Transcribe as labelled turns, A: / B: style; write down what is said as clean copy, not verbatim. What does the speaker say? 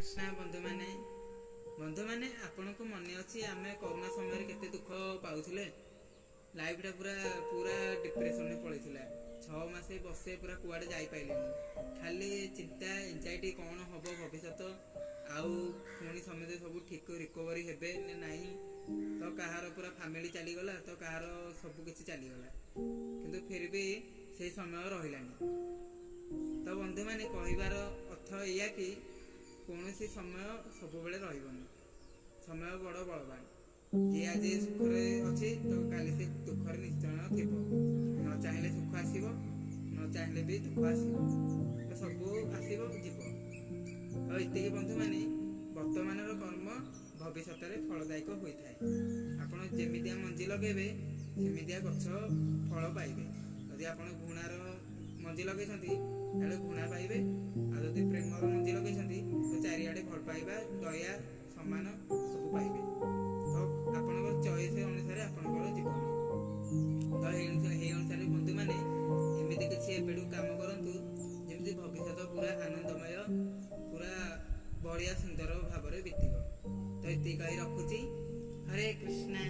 A: कृष्णा बंधु मैंने आपण को मन अच्छी आम कोरोना समय केते दुख पाऊले लाइफटा पूरा पूरा डिप्रेशन में पड़ेगा 6 मास बसे पूरा कुआड़े जापारे खाली चिंता एंजाइटी कौन हम भविष्य आउ पुणी समझे सब ठीक रिकवरी हे ना तो कहार पूरा फैमिली चलीगला तो कहार सबकि चलीगला किंतु फिर भी से समय रही तो बंधु मैंने कहबार अर्थ या कि कौन समय सब बेले रही समय बड़ बलवान जी आज सुखरे अच्छी तो काली से दुखर निश्चय थी न चाहिए सुख आसब न चाहिए भी दुख आसो तो सब आसब जीव तो ये बंधु मैंने वर्तमान कर्म भविष्य में फलदायक होता है आपड़ जमिया मंजी लगे सेमिया गछ फल पाइबे यदि आप घृणार मंजी लगे घृणा पाइबे आदि प्रेमर मंजी लगे तो चारिआडे भल पाइबा दया सम्मान सब पाइबे तो आपण चॉइस अनुसार आपणकर जीवन तो ये अनुसार बंधु मैंने एमती किसी एबेठू काम करूँ जमी भविष्य पूरा आनंदमय पूरा बढ़िया सुंदर भाव में बीतब तो ये कही रखुची। हरे कृष्णा।